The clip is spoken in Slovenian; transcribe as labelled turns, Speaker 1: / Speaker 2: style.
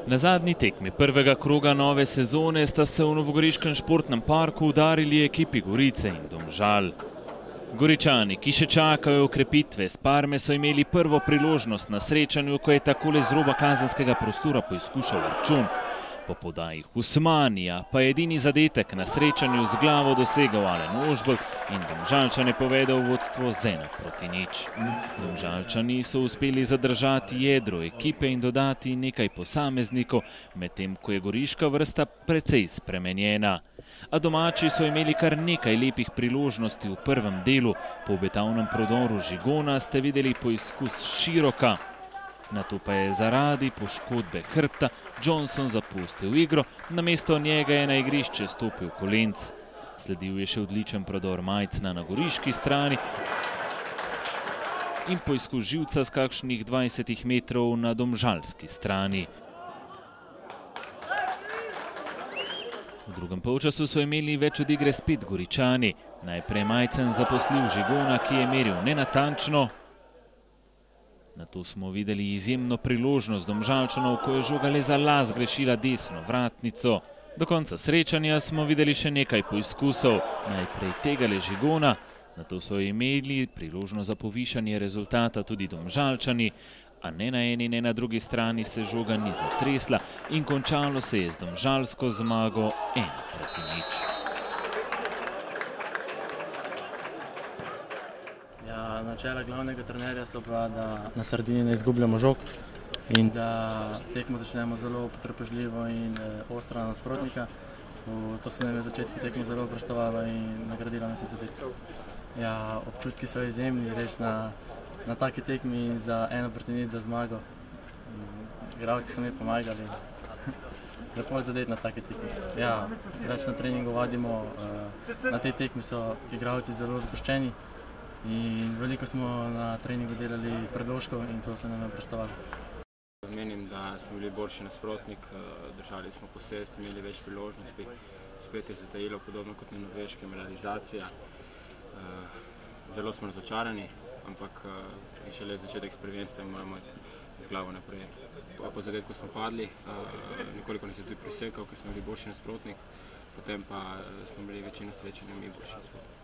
Speaker 1: Na zadnji tekmi prvega kroga nove sezone sta se v novogoriškem športnem parku udarili ekipi Gorice in Domžal. Goričani, ki še čakajo okrepitve s Parme, so imeli prvo priložnost na srečanju, ko je takole z roba kazenskega prostora poizkušal Arčun. Po podaji Usmanija pa je edini zadetek na srečanju z glavo dosegal Alen Ožbolt in Domžalčane povedal vodstvo z 1:0. Domžalčani so uspeli zadržati jedro ekipe in dodati nekaj posameznikov, medtem ko je goriška vrsta precej spremenjena. A domači so imeli kar nekaj lepih priložnosti v prvem delu. Po obetavnem prodoru Žigona ste videli poizkus Široka. Nato pa je zaradi poškodbe hrbta Johnson zapustil igro, namesto njega je na igrišče stopil Kolenc. Sledil je še odličen prodor Majcna na goriški strani in poizkus Živca s kakšnih 20 metrov na domžalski strani. V drugem polčasu so imeli več od igre spet Goričani. Najprej Majcen zaposlil Žigona, ki je meril nenatančno. Nato smo videli izjemno priložnost Domžalčanov, ko je žoga le za las grešila desno vratnico. Do konca srečanja smo videli še nekaj poizkusov. Najprej tegale Žigona, nato so imeli priložnost za povišanje rezultata tudi Domžalčani, a ne na eni, ne na drugi strani se žoga ni zatresla in končalo se je z domžalsko zmago 1:0.
Speaker 2: Načela glavnega trenerja so bila, da na Sardini ne izgubljamo žog in da tekmo začnemo zelo potrpežljivo in ostro na nasprotnika. To se nam je v začetku tekmo zelo prestovalo in nagradilo nas je zadetek. Ja, občutki so izjemni, res na taki tekmi za 1:0 za zmago. Igralci so mi pomagali. Lepo je zadeti na taki tekmi. Ja, več na treningu vadimo, na tej tekmi so igralci zelo zgoščeni. In veliko smo na treningu delali predložkov in to se nam je prestovalo.
Speaker 3: Menim, da smo bili boljši nasprotnik, držali smo posest, imeli več priložnosti, spet je zatajilo podobno kot na Norveškem realizacija. Zelo smo razočarani, ampak je šele začetek s prvenstvom in moramo iti z glavo naprej. Po zadetku smo padli, nekoliko nas je tudi presekal, ker smo bili boljši nasprotnik, potem pa smo bili večino srečanja mi boljši nasprotnik.